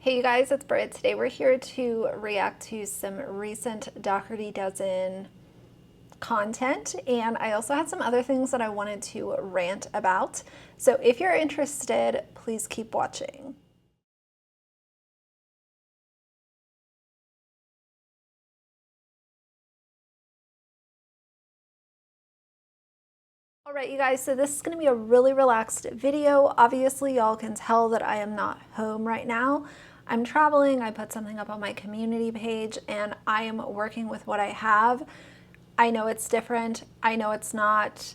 Hey you guys, it's Britt. Today we're here to react to some recent Dougherty Dozen content, and I also had some other things that I wanted to rant about. So if you're interested, please keep watching. All right, you guys, so this is going to be a really relaxed video. Obviously, y'all can tell that I am not home right now. I'm traveling. I put something up on my community page, and I am working with what I have. I know it's different. I know it's not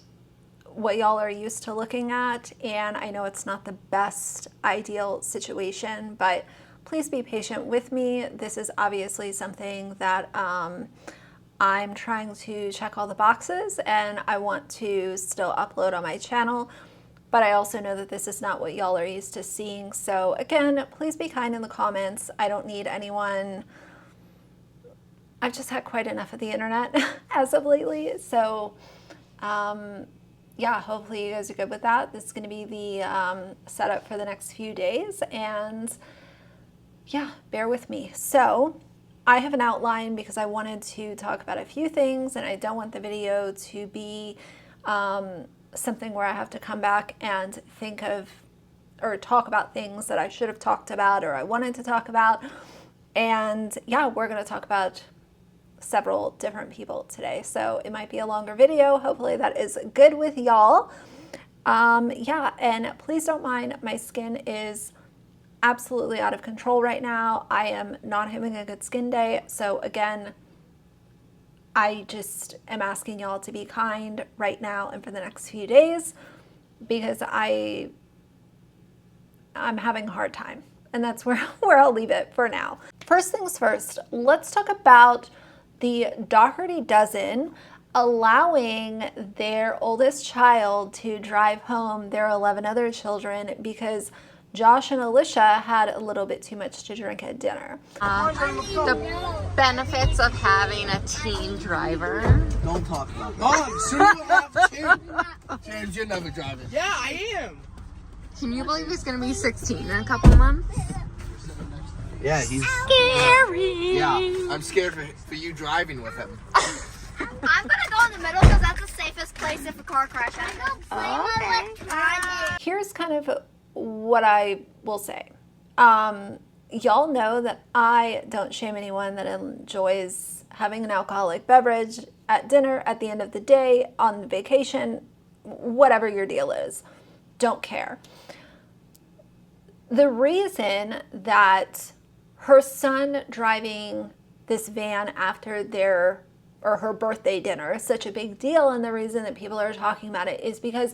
what y'all are used to looking at, and I know it's not the best ideal situation, but please be patient with me. This is obviously something that I'm trying to check all the boxes, and I want to still upload on my channel, but I also know that this is not what y'all are used to seeing. So again, please be kind in the comments. I don't need anyone. I've just had quite enough of the internet as of lately. So yeah, hopefully you guys are good with that. This is going to be the setup for the next few days, and yeah, bear with me. So I have an outline because I wanted to talk about a few things, and I don't want the video to be something where I have to come back and think of or talk about things that I should have talked about or I wanted to talk about. And yeah, we're going to talk about several different people today, so it might be a longer video. Hopefully that is good with y'all. Yeah, and please don't mind, my skin is absolutely out of control right now. I am not having a good skin day, so again, I just am asking y'all to be kind right now and for the next few days, because I'm having a hard time, and that's where I'll leave it for now. First things first, let's talk about the Dougherty Dozen allowing their oldest child to drive home their 11 other children because Josh and Alicia had a little bit too much to drink at dinner. The benefits of having a teen driver. Don't talk about that. Mom, soon you'll have two. James, you're never driving. Yeah, I am. Can you believe he's going to be 16 in a couple months? Yeah, he's scary. Yeah, I'm scared for you driving with him. I'm gonna go in the middle because that's the safest place if a car crash happens. Here's kind of what I will say. Y'all know that I don't shame anyone that enjoys having an alcoholic beverage at dinner, at the end of the day, on vacation, whatever your deal is. Don't care. The reason that her son driving this van after their or her birthday dinner is such a big deal, and the reason that people are talking about it is because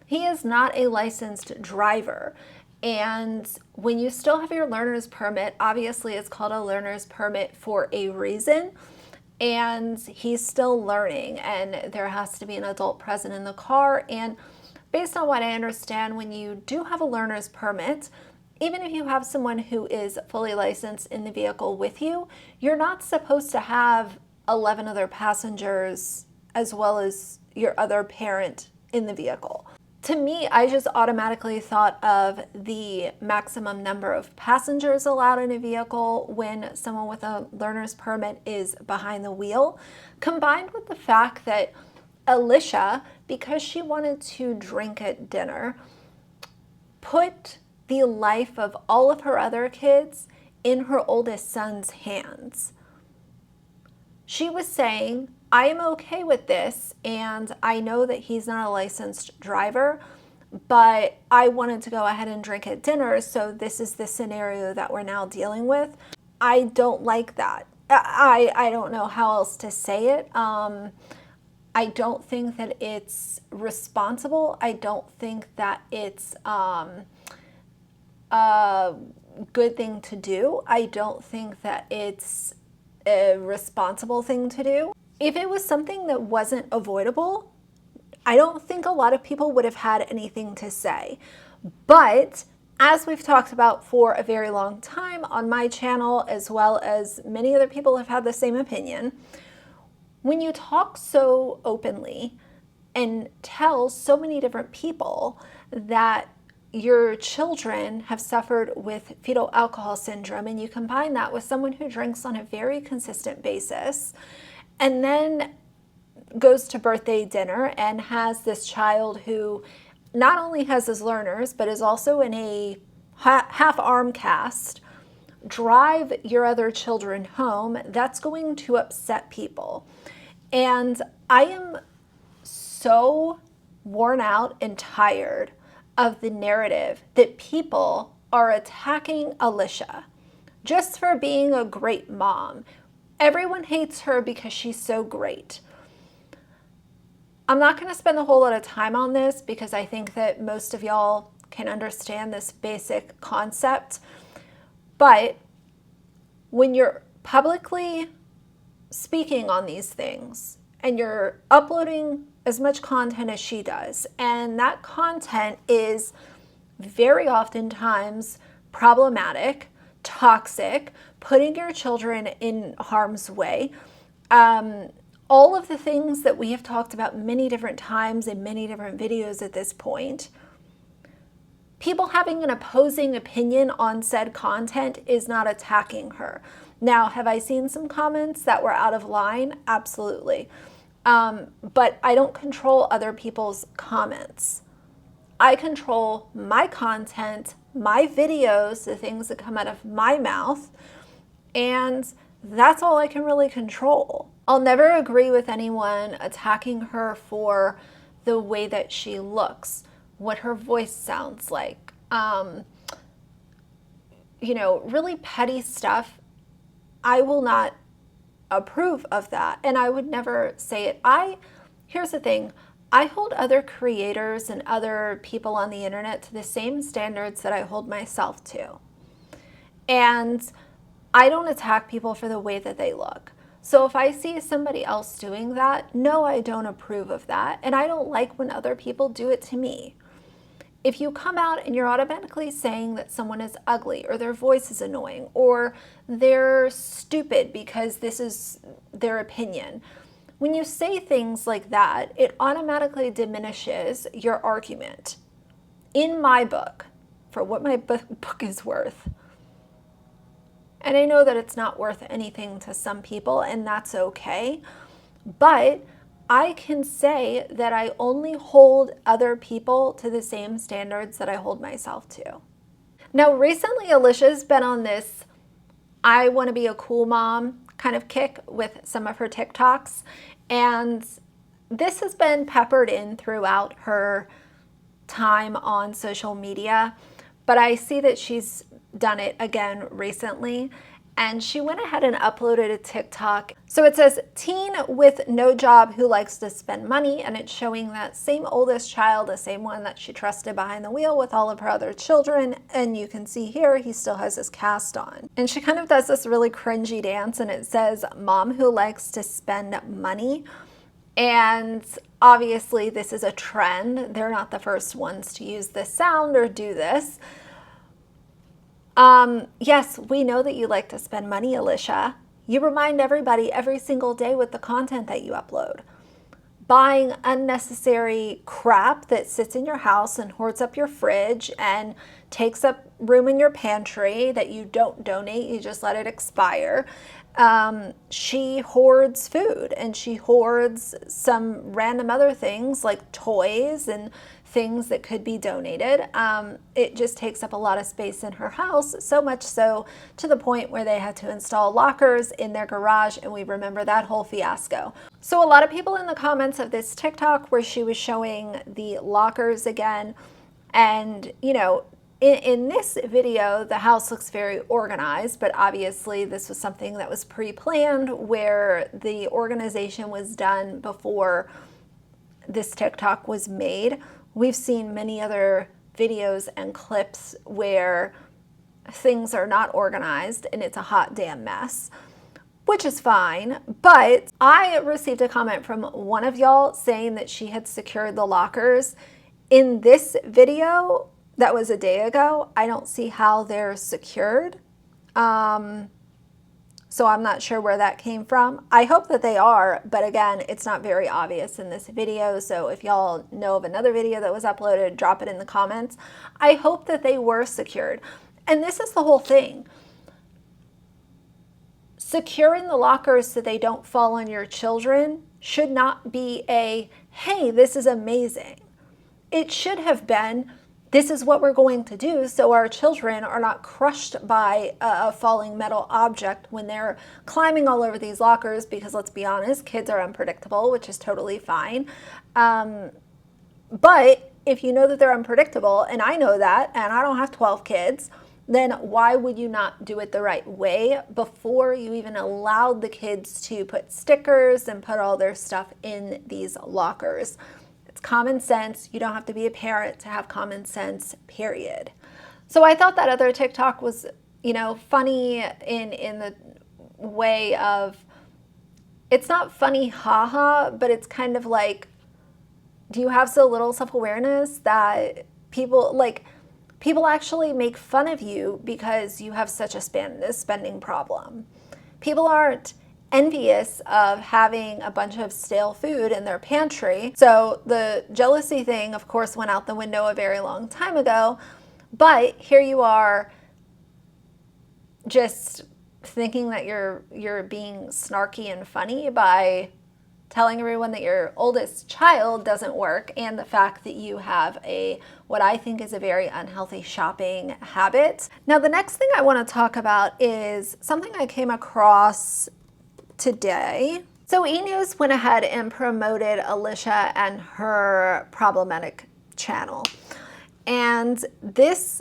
he is not a licensed driver. And when you still have your learner's permit, obviously it's called a learner's permit for a reason, and he's still learning, and there has to be an adult present in the car. And based on what I understand, when you do have a learner's permit, even if you have someone who is fully licensed in the vehicle with you, you're not supposed to have 11 other passengers as well as your other parent in the vehicle. To me, I just automatically thought of the maximum number of passengers allowed in a vehicle when someone with a learner's permit is behind the wheel, combined with the fact that Alicia, because she wanted to drink at dinner, put the life of all of her other kids in her oldest son's hands. She was saying, I am okay with this, and I know that he's not a licensed driver, but I wanted to go ahead and drink at dinner, so this is the scenario that we're now dealing with. I don't like that. I don't know how else to say it. I don't think that it's responsible. I don't think that it's a good thing to do. I don't think that it's a responsible thing to do. If it was something that wasn't avoidable, I don't think a lot of people would have had anything to say. But as we've talked about for a very long time on my channel, as well as many other people have had the same opinion, when you talk so openly and tell so many different people that your children have suffered with fetal alcohol syndrome, and you combine that with someone who drinks on a very consistent basis, and then goes to birthday dinner and has this child who not only has his learners, but is also in a half arm cast, drive your other children home, that's going to upset people. And I am so worn out and tired of the narrative that people are attacking Alicia just for being a great mom. Everyone hates her because she's so great. I'm not going to spend a whole lot of time on this because I think that most of y'all can understand this basic concept. But when you're publicly speaking on these things and you're uploading as much content as she does, and that content is very oftentimes problematic, toxic, putting your children in harm's way, all of the things that we have talked about many different times in many different videos at this point, people having an opposing opinion on said content is not attacking her. Now, have I seen some comments that were out of line? Absolutely. But I don't control other people's comments. I control my content, my videos, the things that come out of my mouth, and that's all I can really control. I'll never agree with anyone attacking her for the way that she looks, what her voice sounds like, really petty stuff. I will not approve of that, and I would never say it. Here's the thing, I hold other creators and other people on the internet to the same standards that I hold myself to. And I don't attack people for the way that they look. So if I see somebody else doing that, no, I don't approve of that. And I don't like when other people do it to me. If you come out and you're automatically saying that someone is ugly or their voice is annoying or they're stupid because this is their opinion, when you say things like that, it automatically diminishes your argument. In my book, for what my book is worth. And I know that it's not worth anything to some people, and that's okay. But I can say that I only hold other people to the same standards that I hold myself to. Now, recently, Alicia's been on this I want to be a cool mom kind of kick with some of her TikToks. And this has been peppered in throughout her time on social media. But I see that she's done it again recently, and she went ahead and uploaded a TikTok. So it says, teen with no job who likes to spend money, and it's showing that same oldest child, the same one that she trusted behind the wheel with all of her other children, and you can see here he still has his cast on. And she kind of does this really cringy dance, and it says, mom who likes to spend money. And obviously this is a trend. They're not the first ones to use this sound or do this. Yes, we know that you like to spend money, Alicia. You remind everybody every single day with the content that you upload. Buying unnecessary crap that sits in your house and hoards up your fridge and takes up room in your pantry that you don't donate, you just let it expire. She hoards food, and she hoards some random other things like toys and things that could be donated. It just takes up a lot of space in her house, so much so to the point where they had to install lockers in their garage, and we remember that whole fiasco. So a lot of people in the comments of this TikTok where she was showing the lockers again, and in this video, the house looks very organized, but obviously this was something that was pre-planned where the organization was done before this TikTok was made. We've seen many other videos and clips where things are not organized and it's a hot damn mess, which is fine. But I received a comment from one of y'all saying that she had secured the lockers. In this video, that was a day ago, I don't see how they're secured. So I'm not sure where that came from. I hope that they are, but again, it's not very obvious in this video. So if y'all know of another video that was uploaded, drop it in the comments. I hope that they were secured. And this is the whole thing. Securing the lockers so they don't fall on your children should not be a, hey, this is amazing. It should have been, this is what we're going to do so our children are not crushed by a falling metal object when they're climbing all over these lockers, because let's be honest, kids are unpredictable, which is totally fine. But if you know that they're unpredictable, and I know that, and I don't have 12 kids, then why would you not do it the right way before you even allowed the kids to put stickers and put all their stuff in these lockers? It's common sense. You don't have to be a parent to have common sense, period. So I thought that other TikTok was, you know, funny in the way of, it's not funny haha, but it's kind of like, do you have so little self-awareness that people actually make fun of you because you have such a spending problem? People aren't envious of having a bunch of stale food in their pantry. So the jealousy thing, of course, went out the window a very long time ago. But here you are just thinking that you're being snarky and funny by telling everyone that your oldest child doesn't work, and the fact that you have what I think is a very unhealthy shopping habit. Now, the next thing I want to talk about is something I came across today. So E! News went ahead and promoted Alicia and her problematic channel. And this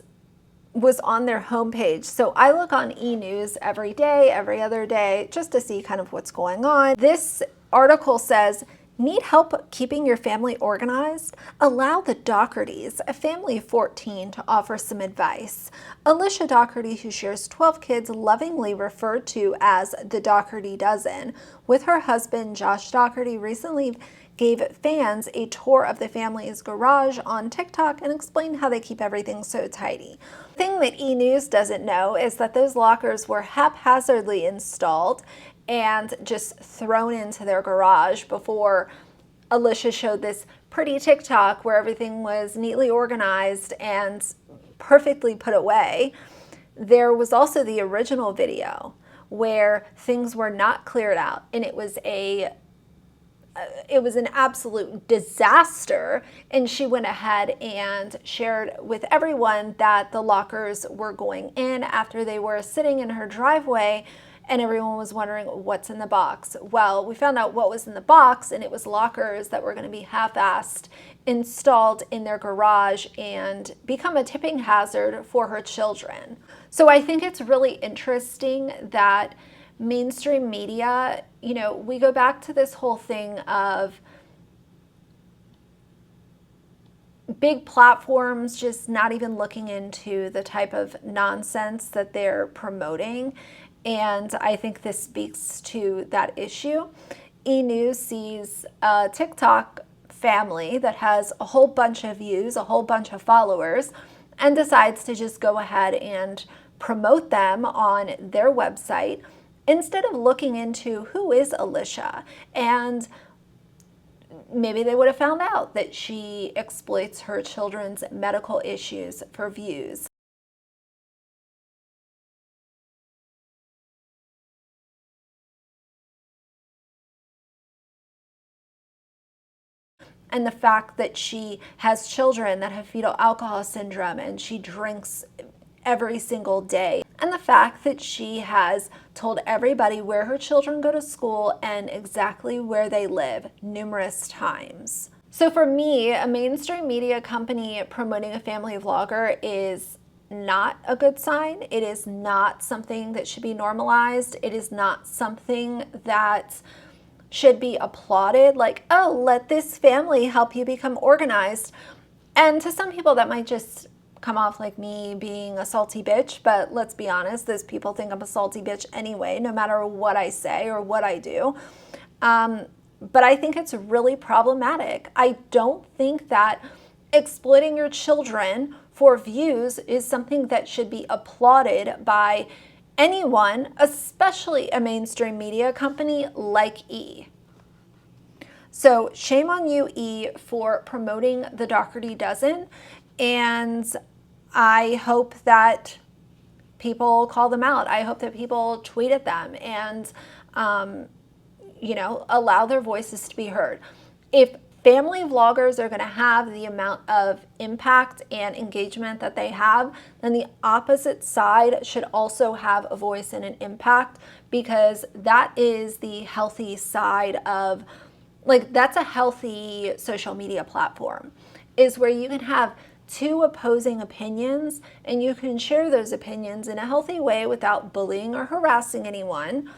was on their homepage. So I look on E! News every day, every other day, just to see kind of what's going on. This article says, need help keeping your family organized? Allow the Doughertys, a family of 14, to offer some advice. Alicia Dougherty, who shares 12 kids, lovingly referred to as the Dougherty Dozen, with her husband Josh Dougherty, recently gave fans a tour of the family's garage on TikTok and explained how they keep everything so tidy. The thing that E! News doesn't know is that those lockers were haphazardly installed and just thrown into their garage before Alicia showed this pretty TikTok where everything was neatly organized and perfectly put away. There was also the original video where things were not cleared out, and it was an absolute disaster, and she went ahead and shared with everyone that the lockers were going in after they were sitting in her driveway, and everyone was wondering what's in the box. Well, we found out what was in the box, and it was lockers that were going to be half-assed installed in their garage and become a tipping hazard for her children. So I think it's really interesting that mainstream media, you know, we go back to this whole thing of big platforms just not even looking into the type of nonsense that they're promoting. And I think this speaks to that issue. E! News sees a TikTok family that has a whole bunch of views, a whole bunch of followers, and decides to just go ahead and promote them on their website instead of looking into who is Alicia. And maybe they would have found out that she exploits her children's medical issues for views. And the fact that she has children that have fetal alcohol syndrome and she drinks every single day. And the fact that she has told everybody where her children go to school and exactly where they live numerous times. So for me, a mainstream media company promoting a family vlogger is not a good sign. It is not something that should be normalized. It is not something that should be applauded, like, oh, let this family help you become organized. And to some people that might just come off like me being a salty bitch, but let's be honest, those people think I'm a salty bitch anyway, no matter what I say or what I do. But I think it's really problematic. I don't think that exploiting your children for views is something that should be applauded by anyone, especially a mainstream media company like E. So shame on you, E, for promoting the Dougherty Dozen, and I hope that people call them out. I hope that people tweet at them and, allow their voices to be heard. If family vloggers are going to have the amount of impact and engagement that they have, then the opposite side should also have a voice and an impact, because that is the healthy side of, that's a healthy social media platform, is where you can have two opposing opinions and you can share those opinions in a healthy way without bullying or harassing anyone,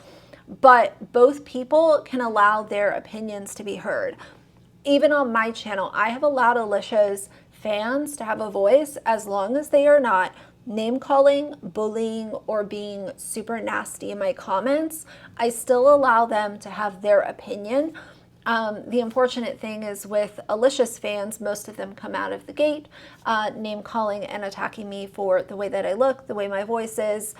but both people can allow their opinions to be heard. Even on my channel, I have allowed Alicia's fans to have a voice as long as they are not name calling, bullying, or being super nasty in my comments. I still allow them to have their opinion. The unfortunate thing is with Alicia's fans, most of them come out of the gate name calling and attacking me for the way that I look, the way my voice is,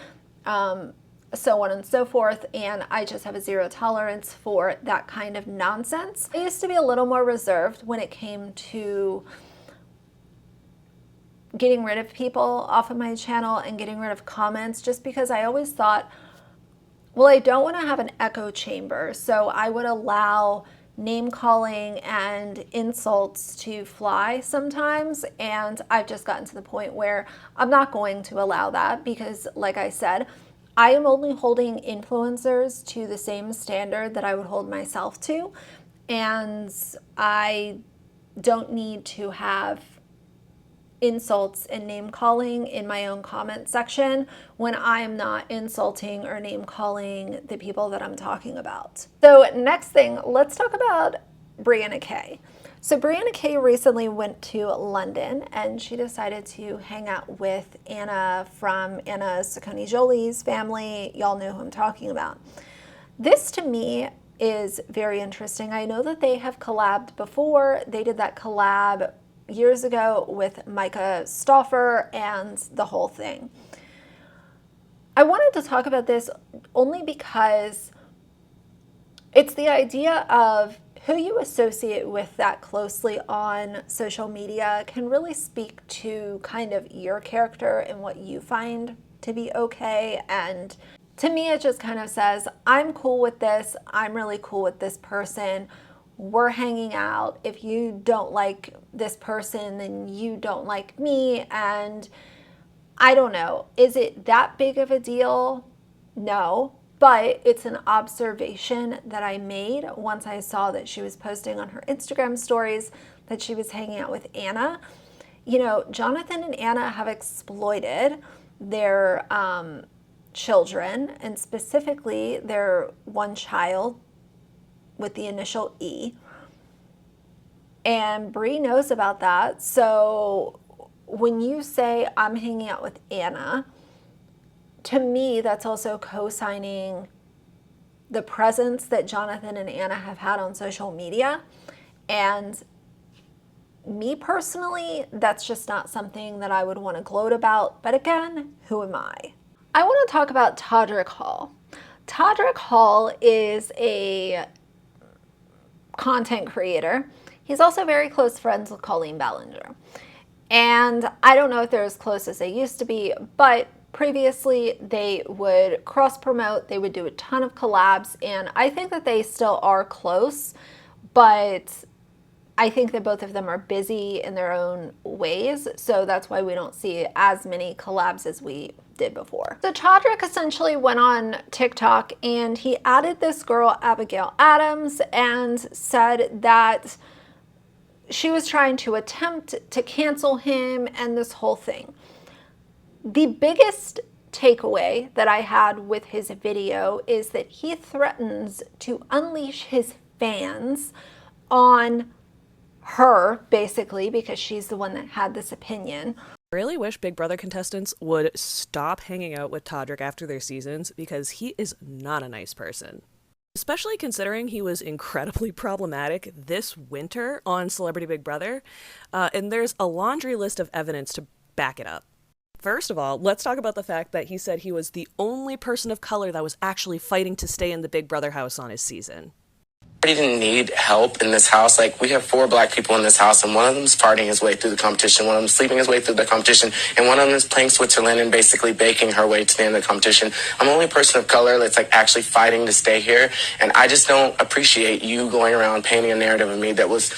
so on and so forth, and I just have a zero tolerance for that kind of nonsense. I used to be a little more reserved when it came to getting rid of people off of my channel and getting rid of comments, just because I always thought, well, I don't want to have an echo chamber, so I would allow name calling and insults to fly sometimes, and I've just gotten to the point where I'm not going to allow that, because like I said, I am only holding influencers to the same standard that I would hold myself to, and I don't need to have insults and name calling in my own comment section when I am not insulting or name calling the people that I'm talking about. So next thing, let's talk about Brianna K. So Brianna K recently went to London and she decided to hang out with Anna from Anna Saccone Jolie's family. Y'all know who I'm talking about. This to me is very interesting. I know that they have collabed before. They did that collab years ago with Micah Stauffer and the whole thing. I wanted to talk about this only because it's the idea of who you associate with that closely on social media can really speak to kind of your character and what you find to be okay. And to me, it just kind of says, I'm cool with this. I'm really cool with this person. We're hanging out. If you don't like this person, then you don't like me. And I don't know, is it that big of a deal? No, but it's an observation that I made once I saw that she was posting on her Instagram stories that she was hanging out with Anna. You know, Jonathan and Anna have exploited their children, and specifically their one child with the initial E. And Bree knows about that. So when you say I'm hanging out with Anna, to me, that's also co-signing the presence that Jonathan and Anna have had on social media. And me personally, that's just not something that I would want to gloat about. But again, who am I? I want to talk about Todrick Hall. Todrick Hall is a content creator. He's also very close friends with Colleen Ballinger. And I don't know if they're as close as they used to be, but previously they would cross promote, they would do a ton of collabs, and I think that they still are close, but I think that both of them are busy in their own ways, so that's why we don't see as many collabs as we did before. So Todrick essentially went on TikTok and he added this girl, Abigail Adams, and said that she was trying to attempt to cancel him and this whole thing. The biggest takeaway that I had with his video is that he threatens to unleash his fans on her, basically, because she's the one that had this opinion. I really wish Big Brother contestants would stop hanging out with Todrick after their seasons, because he is not a nice person. Especially considering he was incredibly problematic this winter on Celebrity Big Brother, and there's a laundry list of evidence to back it up. First of all, let's talk about the fact that he said he was the only person of color that was actually fighting to stay in the Big Brother house on his season. I didn't need help in this house. Like, we have 4 black people in this house, and one of them's farting his way through the competition, one of them's sleeping his way through the competition, and one of them is playing Switzerland and basically baking her way to the end of the competition. I'm the only person of color that's like actually fighting to stay here, and I just don't appreciate you going around painting a narrative of me that was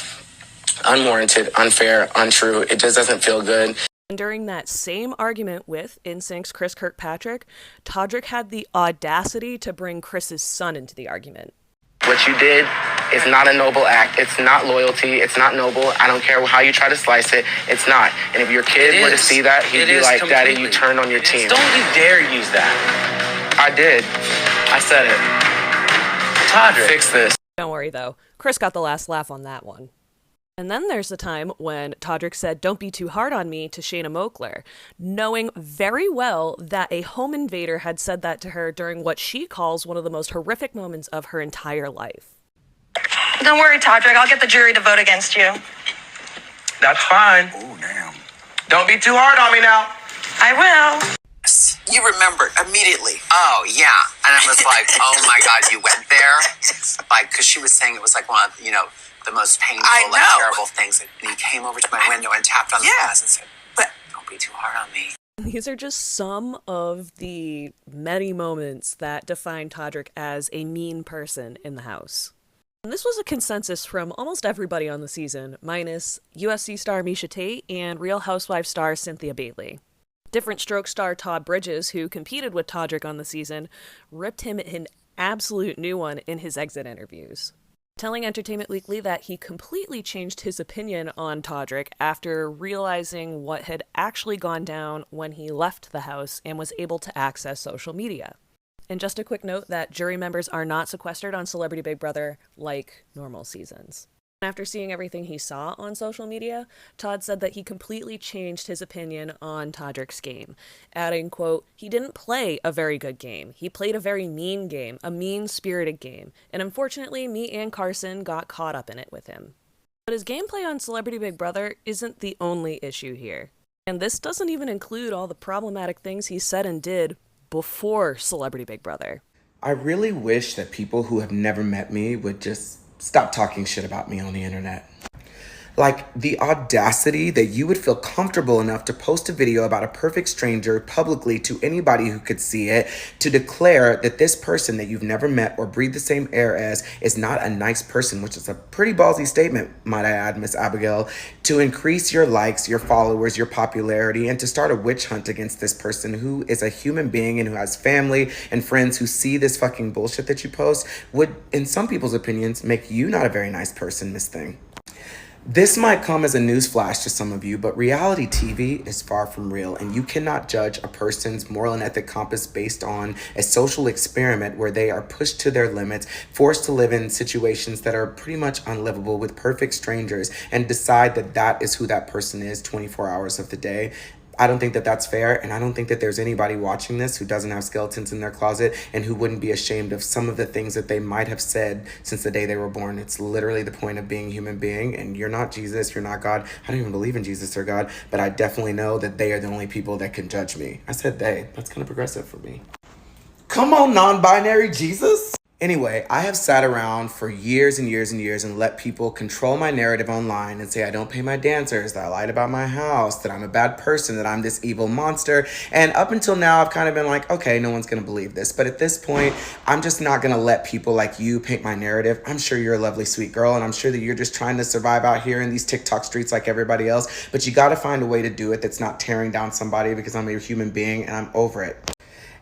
unwarranted, unfair, untrue. It just doesn't feel good. And during that same argument with NSYNC's Chris Kirkpatrick, Todrick had the audacity to bring Chris's son into the argument. What you did is not a noble act. It's not loyalty. It's not noble. I don't care how you try to slice it. It's not. And if your kid were to see that, he'd be like, Daddy, you turned on your team. Don't you dare use that. I did. I said it. Todrick. Fix this. Don't worry, though. Chris got the last laugh on that one. And then there's the time when Todrick said, "Don't be too hard on me" to Shayna Moakler, knowing very well that a home invader had said that to her during what she calls one of the most horrific moments of her entire life. Don't worry, Todrick. I'll get the jury to vote against you. That's fine. Oh, damn. Don't be too hard on me now. I will. You remembered immediately. Oh, yeah. And I was like, oh my God, you went there? Like, because she was saying it was like one of, the most painful, like, terrible things. And he came over to my window and tapped on the glass and said, but don't be too hard on me. These are just some of the many moments that define Todrick as a mean person in the house. And this was a consensus from almost everybody on the season, minus USC star Misha Tate and Real Housewives star Cynthia Bailey. Different Stroke star Todd Bridges, who competed with Todrick on the season, ripped him an absolute new one in his exit interviews, telling Entertainment Weekly that he completely changed his opinion on Todrick after realizing what had actually gone down when he left the house and was able to access social media. And just a quick note that jury members are not sequestered on Celebrity Big Brother like normal seasons. After seeing everything he saw on social media, Todd said that he completely changed his opinion on Todrick's game, adding, quote, "He didn't play a very good game. He played a very mean game, a mean-spirited game, and unfortunately, me and Carson got caught up in it with him." But his gameplay on Celebrity Big Brother isn't the only issue here. And this doesn't even include all the problematic things he said and did before Celebrity Big Brother. I really wish that people who have never met me would just stop talking shit about me on the internet. Like, the audacity that you would feel comfortable enough to post a video about a perfect stranger publicly to anybody who could see it, to declare that this person that you've never met or breathed the same air as is not a nice person, which is a pretty ballsy statement, might I add, Miss Abigail, to increase your likes, your followers, your popularity, and to start a witch hunt against this person who is a human being and who has family and friends who see this fucking bullshit that you post, would, in some people's opinions, make you not a very nice person, Miss Thing. This might come as a newsflash to some of you, but reality TV is far from real, and you cannot judge a person's moral and ethic compass based on a social experiment where they are pushed to their limits, forced to live in situations that are pretty much unlivable with perfect strangers, and decide that that is who that person is 24 hours of the day. I don't think that that's fair, and I don't think that there's anybody watching this who doesn't have skeletons in their closet and who wouldn't be ashamed of some of the things that they might have said since the day they were born. It's literally the point of being a human being, and you're not Jesus, you're not God. I don't even believe in Jesus or God, but I definitely know that they are the only people that can judge me. I said they. That's kind of progressive for me. Come on, non-binary Jesus. Anyway, I have sat around for years and years and years and let people control my narrative online and say I don't pay my dancers, that I lied about my house, that I'm a bad person, that I'm this evil monster. And up until now, I've kind of been like, okay, no one's going to believe this. But at this point, I'm just not going to let people like you paint my narrative. I'm sure you're a lovely, sweet girl, and I'm sure that you're just trying to survive out here in these TikTok streets like everybody else. But you got to find a way to do it that's not tearing down somebody, because I'm a human being and I'm over it.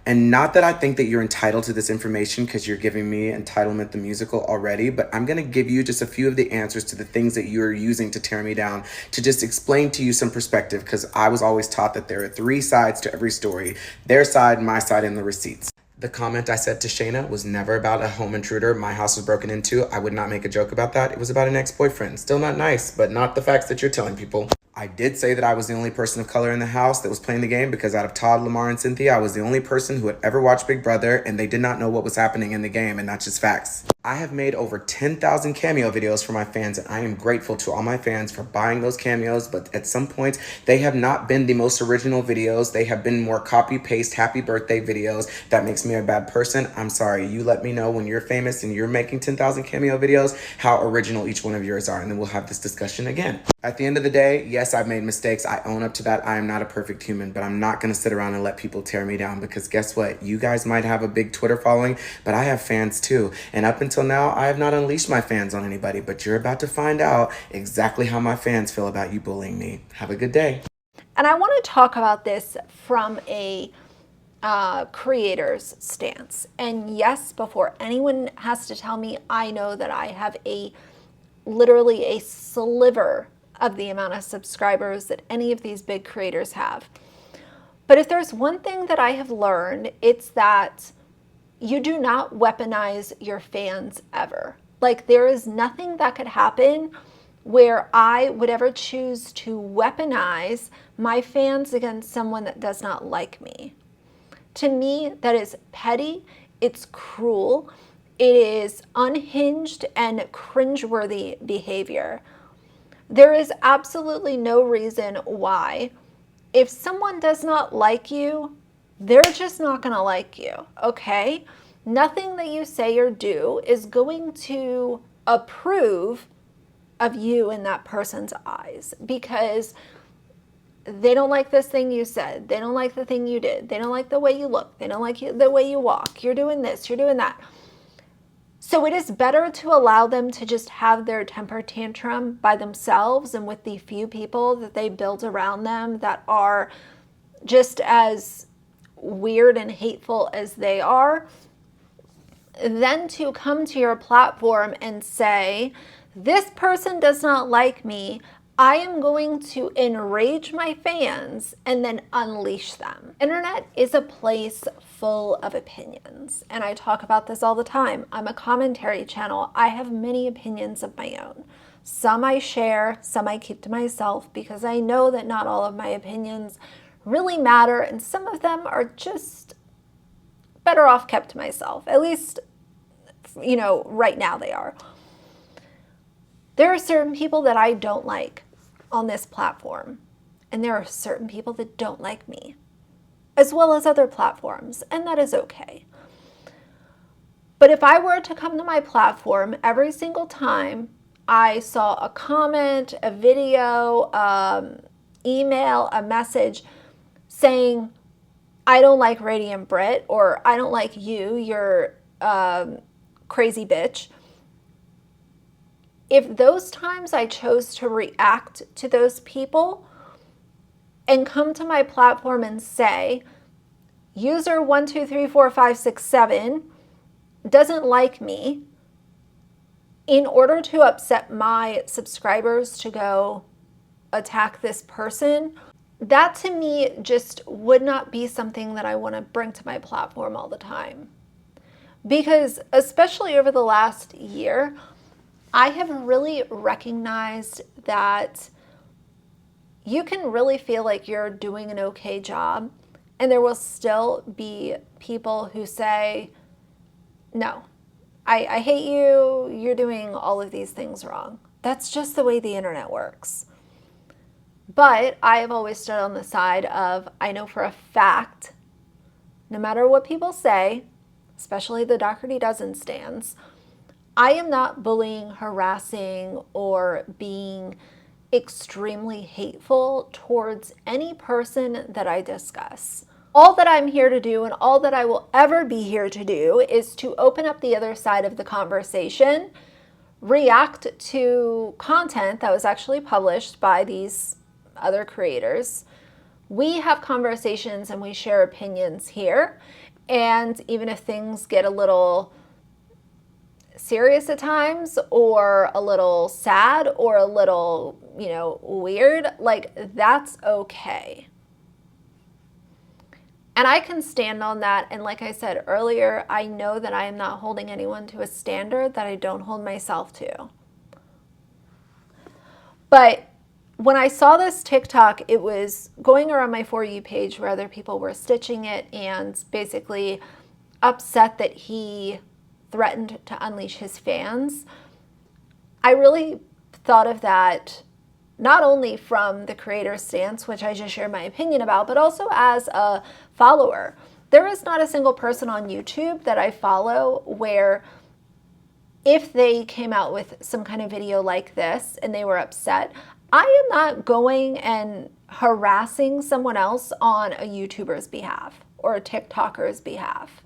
And not that I think that you're entitled to this information because you're giving me Entitlement the Musical already, but I'm going to give you just a few of the answers to the things that you're using to tear me down, to just explain to you some perspective, because I was always taught that there are 3 sides to every story: their side, my side, and the receipts. The comment I said to Shayna was never about a home intruder. My house was broken into. I would not make a joke about that. It was about an ex-boyfriend. Still not nice, but not the facts that you're telling people. I did say that I was the only person of color in the house that was playing the game because out of Todd, Lamar, and Cynthia, I was the only person who had ever watched Big Brother and they did not know what was happening in the game, and that's just facts. I have made over 10,000 cameo videos for my fans, and I am grateful to all my fans for buying those cameos, but at some point, they have not been the most original videos. They have been more copy-paste happy birthday videos. That makes me a bad person. I'm sorry. You let me know when you're famous and you're making 10,000 cameo videos, how original each one of yours are, and then we'll have this discussion again. At the end of the day, yes, I've made mistakes. I own up to that. I am not a perfect human, but I'm not going to sit around and let people tear me down because guess what? You guys might have a big Twitter following, but I have fans too. And up until now, I have not unleashed my fans on anybody, but you're about to find out exactly how my fans feel about you bullying me. Have a good day. And I want to talk about this from a creator's stance. And yes, before anyone has to tell me, I know that I have literally a sliver of the amount of subscribers that any of these big creators have. But if there's one thing that I have learned, it's that you do not weaponize your fans ever. Like, there is nothing that could happen where I would ever choose to weaponize my fans against someone that does not like me. To me, that is petty, it's cruel, it is unhinged and cringeworthy behavior. There is absolutely no reason why, if someone does not like you, they're just not going to like you, okay? Nothing that you say or do is going to approve of you in that person's eyes because they don't like this thing you said. They don't like the thing you did. They don't like the way you look. They don't like the way you walk. You're doing this, you're doing that. So it is better to allow them to just have their temper tantrum by themselves and with the few people that they build around them that are just as weird and hateful as they are, than to come to your platform and say, this person does not like me, I am going to enrage my fans and then unleash them. Internet is a place full of opinions, and I talk about this all the time. I'm a commentary channel. I have many opinions of my own. Some I share, some I keep to myself because I know that not all of my opinions really matter, and some of them are just better off kept to myself. At least, you know, right now they are. There are certain people that I don't like on this platform, and there are certain people that don't like me, as well as other platforms, and that is okay. But if I were to come to my platform every single time I saw a comment, a video, email, a message saying, I don't like Radiant Brit, or I don't like you, you're crazy bitch. If those times I chose to react to those people and come to my platform and say, user 1234567 doesn't like me, in order to upset my subscribers to go attack this person, that to me just would not be something that I want to bring to my platform all the time. Because especially over the last year, I have really recognized that you can really feel like you're doing an okay job, and there will still be people who say, no, I hate you, you're doing all of these things wrong. That's just the way the internet works. But I have always stood on the side of, I know for a fact, no matter what people say, especially the Dougherty Dozen stands, I am not bullying, harassing, or being extremely hateful towards any person that I discuss. All that I'm here to do and all that I will ever be here to do is to open up the other side of the conversation, react to content that was actually published by these other creators. We have conversations and we share opinions here. And even if things get a little serious at times, or a little sad, or a little, you know, weird, like, that's okay. And I can stand on that. And like I said earlier, I know that I am not holding anyone to a standard that I don't hold myself to. But when I saw this TikTok, it was going around my For You page where other people were stitching it and basically upset that he threatened to unleash his fans. I really thought of that not only from the creator's stance, which I just shared my opinion about, but also as a follower. There is not a single person on YouTube that I follow where if they came out with some kind of video like this and they were upset, I am not going and harassing someone else on a YouTuber's behalf or a TikToker's behalf.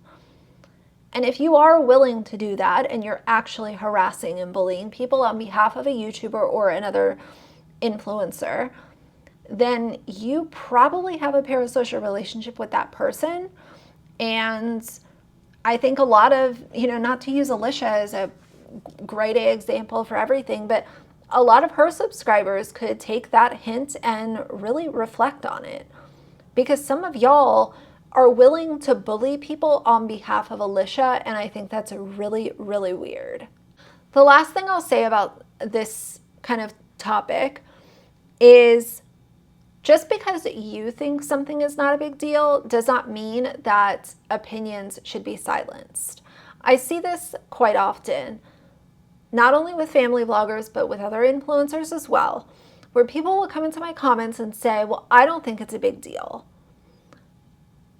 And if you are willing to do that and you're actually harassing and bullying people on behalf of a YouTuber or another influencer, then you probably have a parasocial relationship with that person. And I think a lot of, not to use Alicia as a great example for everything, but a lot of her subscribers could take that hint and really reflect on it. Because some of y'all are willing to bully people on behalf of Alicia, and I think that's really, really weird. The last thing I'll say about this kind of topic is just because you think something is not a big deal does not mean that opinions should be silenced. I see this quite often, not only with family vloggers, but with other influencers as well, where people will come into my comments and say, well, I don't think it's a big deal.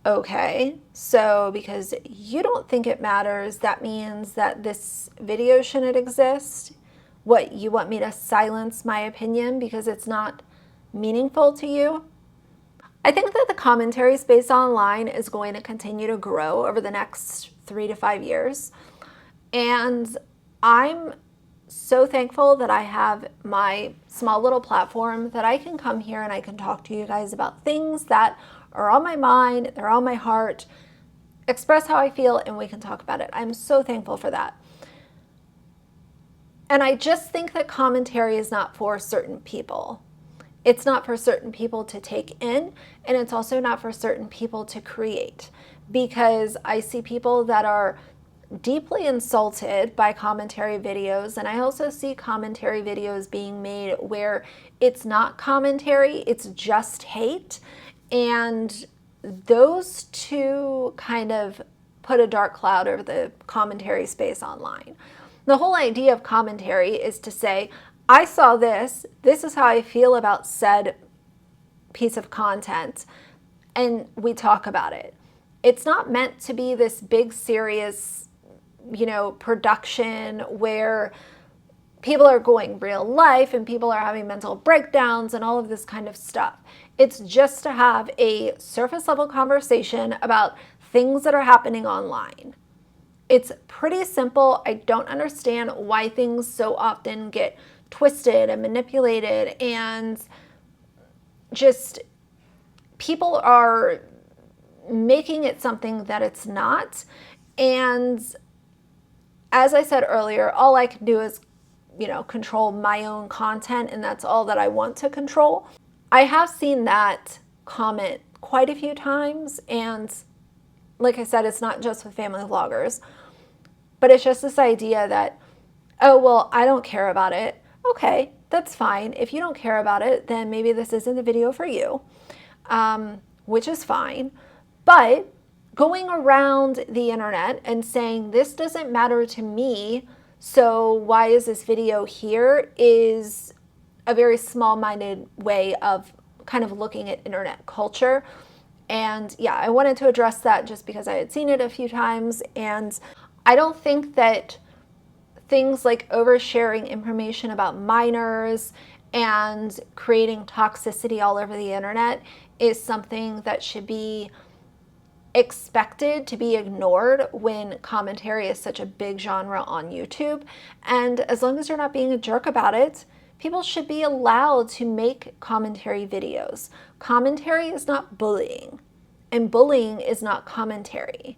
Okay, so because you don't think it matters, that means that this video shouldn't exist? What, you want me to silence my opinion because it's not meaningful to you? I think that the commentary space online is going to continue to grow over the next 3 to 5 years. And I'm so thankful that I have my small little platform that I can come here and I can talk to you guys about things that are on my mind, they're on my heart, express how I feel, and we can talk about it. I'm so thankful for that. And I just think that commentary is not for certain people. It's not for certain people to take in, and it's also not for certain people to create. Because I see people that are deeply insulted by commentary videos, and I also see commentary videos being made where it's not commentary, it's just hate. And those two kind of put a dark cloud over the commentary space online. The whole idea of commentary is to say, I saw this is how I feel about said piece of content, and we talk about it. It's not meant to be this big, serious, production where people are going real life and people are having mental breakdowns and all of this kind of stuff. It's just to have a surface level conversation about things that are happening online. It's pretty simple. I don't understand why things so often get twisted and manipulated, and just people are making it something that it's not. And as I said earlier, all I can do is, control my own content, and that's all that I want to control. I have seen that comment quite a few times, and like I said, it's not just with family vloggers, but it's just this idea that, oh, well, I don't care about it. Okay, that's fine. If you don't care about it, then maybe this isn't the video for you, which is fine. But going around the internet and saying this doesn't matter to me, so why is this video here, is a very small-minded way of kind of looking at internet culture. And yeah, I wanted to address that just because I had seen it a few times, and I don't think that things like oversharing information about minors and creating toxicity all over the internet is something that should be expected to be ignored when commentary is such a big genre on YouTube. And as long as you're not being a jerk about it, people should be allowed to make commentary videos. Commentary is not bullying, and bullying is not commentary.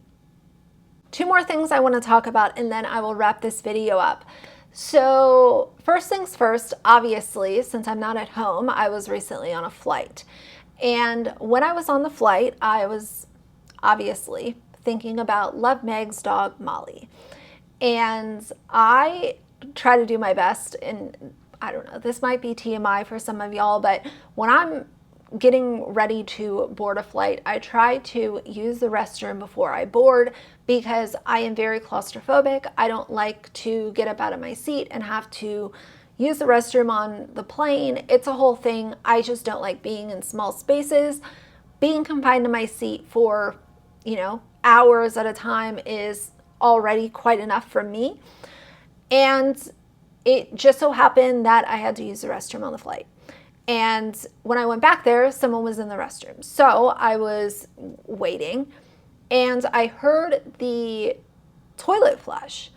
2 more things I want to talk about, and then I will wrap this video up. So first things first, obviously, since I'm not at home, I was recently on a flight. And when I was on the flight, I was obviously thinking about Love Meg's dog, Molly. And I try to do my best, and I don't know, this might be TMI for some of y'all, but when I'm getting ready to board a flight, I try to use the restroom before I board because I am very claustrophobic. I don't like to get up out of my seat and have to use the restroom on the plane. It's a whole thing. I just don't like being in small spaces. Being confined to my seat for, hours at a time is already quite enough for me. And it just so happened that I had to use the restroom on the flight. And when I went back there, someone was in the restroom. So I was waiting and I heard the toilet flush,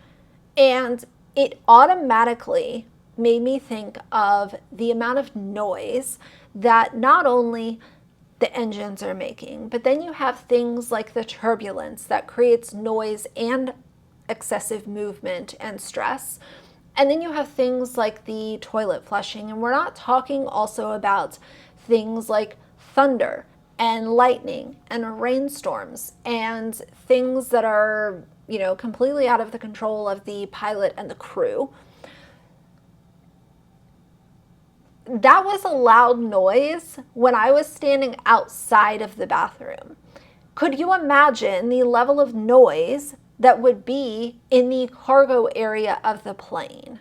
and it automatically made me think of the amount of noise that not only the engines are making, but then you have things like the turbulence that creates noise and excessive movement and stress. And then you have things like the toilet flushing, and we're not talking also about things like thunder and lightning and rainstorms and things that are, completely out of the control of the pilot and the crew. That was a loud noise when I was standing outside of the bathroom. Could you imagine the level of noise that would be in the cargo area of the plane?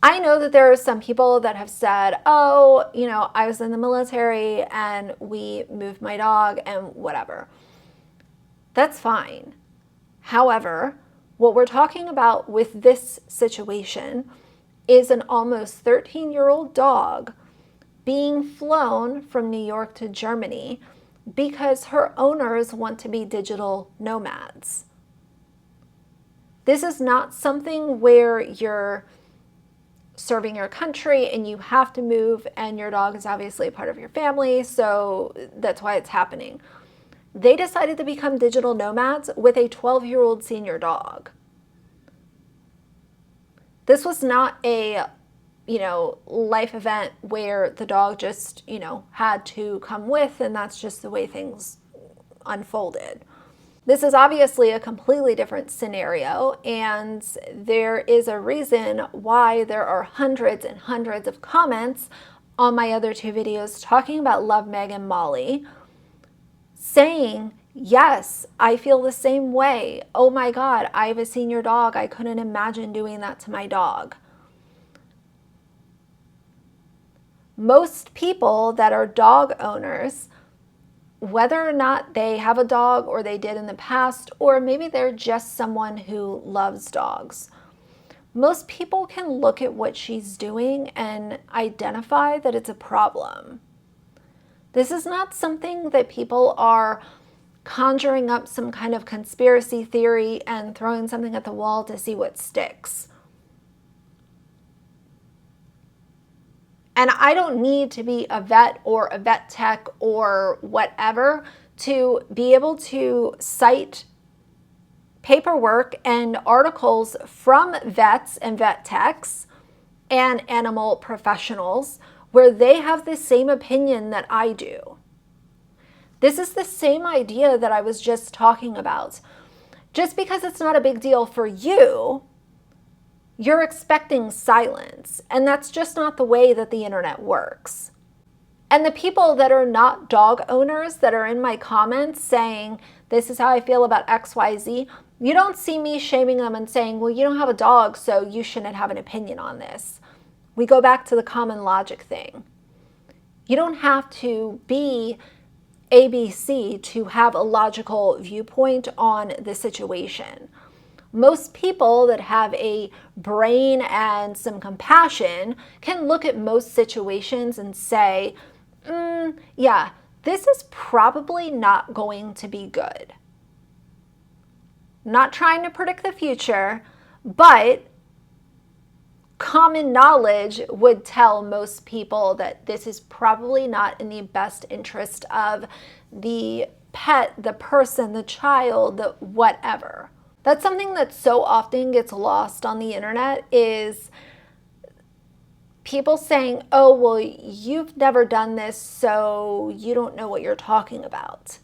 I know that there are some people that have said, oh, I was in the military and we moved my dog and whatever. That's fine. However, what we're talking about with this situation is an almost 13-year-old dog being flown from New York to Germany because her owners want to be digital nomads. This is not something where you're serving your country and you have to move, and your dog is obviously a part of your family, so that's why it's happening. They decided to become digital nomads with a 12-year-old senior dog. This was not a, life event where the dog just, had to come with, and that's just the way things unfolded. This is obviously a completely different scenario, and there is a reason why there are hundreds and hundreds of comments on my other two videos talking about Love Meg and Molly, saying, yes, I feel the same way. Oh my God, I have a senior dog. I couldn't imagine doing that to my dog. Most people that are dog owners, whether or not they have a dog or they did in the past, or maybe they're just someone who loves dogs, most people can look at what she's doing and identify that it's a problem. This is not something that people are conjuring up some kind of conspiracy theory and throwing something at the wall to see what sticks. And I don't need to be a vet or a vet tech or whatever to be able to cite paperwork and articles from vets and vet techs and animal professionals where they have the same opinion that I do. This is the same idea that I was just talking about. Just because it's not a big deal for you, you're expecting silence, and that's just not the way that the internet works. And the people that are not dog owners that are in my comments saying, this is how I feel about XYZ, you don't see me shaming them and saying, well, you don't have a dog, so you shouldn't have an opinion on this. We go back to the common logic thing. You don't have to be ABC to have a logical viewpoint on the situation. Most people that have a brain and some compassion can look at most situations and say, yeah, this is probably not going to be good. Not trying to predict the future, but common knowledge would tell most people that this is probably not in the best interest of the pet, the person, the child, the whatever. That's something that so often gets lost on the internet, is people saying, oh, well, you've never done this, so you don't know what you're talking about.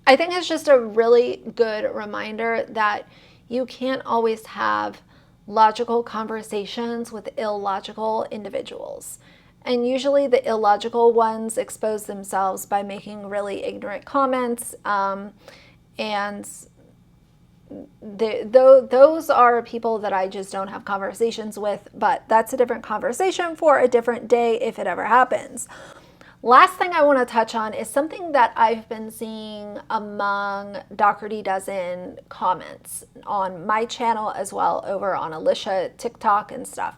I think it's just a really good reminder that you can't always have logical conversations with illogical individuals. And usually the illogical ones expose themselves by making really ignorant comments, and those are people that I just don't have conversations with, but that's a different conversation for a different day if it ever happens. Last thing I want to touch on is something that I've been seeing among Dougherty Dozen comments on my channel as well over on Alicia TikTok and stuff.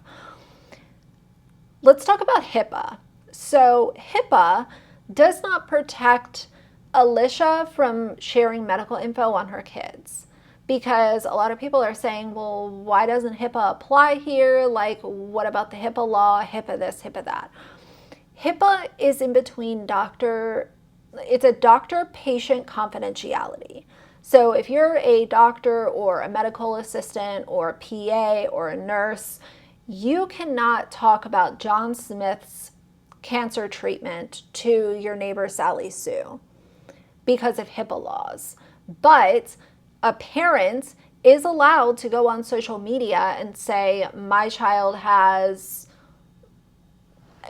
Let's talk about HIPAA. So HIPAA does not protect Alicia from sharing medical info on her kids, because a lot of people are saying, well, why doesn't HIPAA apply here? Like, what about the HIPAA law, HIPAA this, HIPAA that? HIPAA is in between it's a doctor-patient confidentiality. So if you're a doctor or a medical assistant or a PA or a nurse, you cannot talk about John Smith's cancer treatment to your neighbor Sally Sue because of HIPAA laws. But a parent is allowed to go on social media and say, my child has,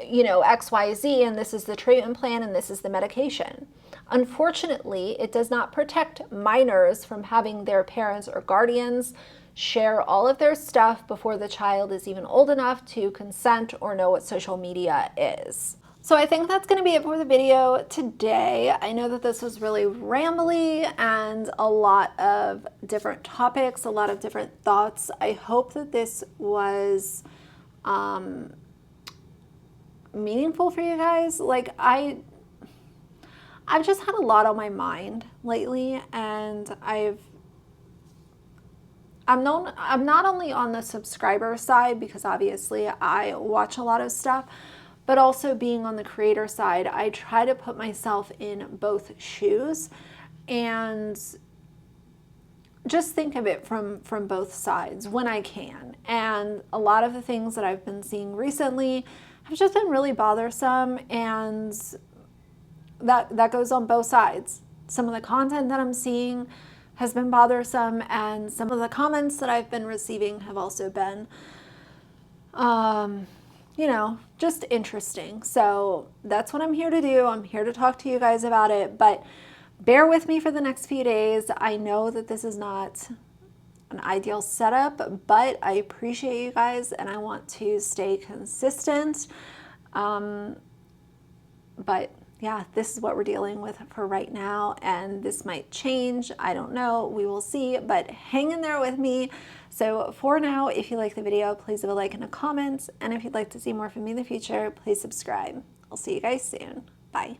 you know, XYZ, and this is the treatment plan and this is the medication. Unfortunately, it does not protect minors from having their parents or guardians share all of their stuff before the child is even old enough to consent or know what social media is. So I think that's going to be it for the video today. I know that this was really rambly and a lot of different topics, a lot of different thoughts. I hope that this was meaningful for you guys. Like, I've just had a lot on my mind lately, and I'm not only on the subscriber side, because obviously I watch a lot of stuff, but also being on the creator side, I try to put myself in both shoes and just think of it from both sides when I can. And a lot of the things that I've been seeing recently have just been really bothersome, and that goes on both sides. Some of the content that I'm seeing has been bothersome, and some of the comments that I've been receiving have also been, you know, just interesting. So that's what I'm here to do. I'm here to talk to you guys about it, but bear with me for the next few days. I know that this is not an ideal setup, but I appreciate you guys and I want to stay consistent. But yeah, this is what we're dealing with for right now, and this might change. I don't know. We will see, but hang in there with me. So for now, if you like the video, please leave a like and a comment. And if you'd like to see more from me in the future, please subscribe. I'll see you guys soon. Bye.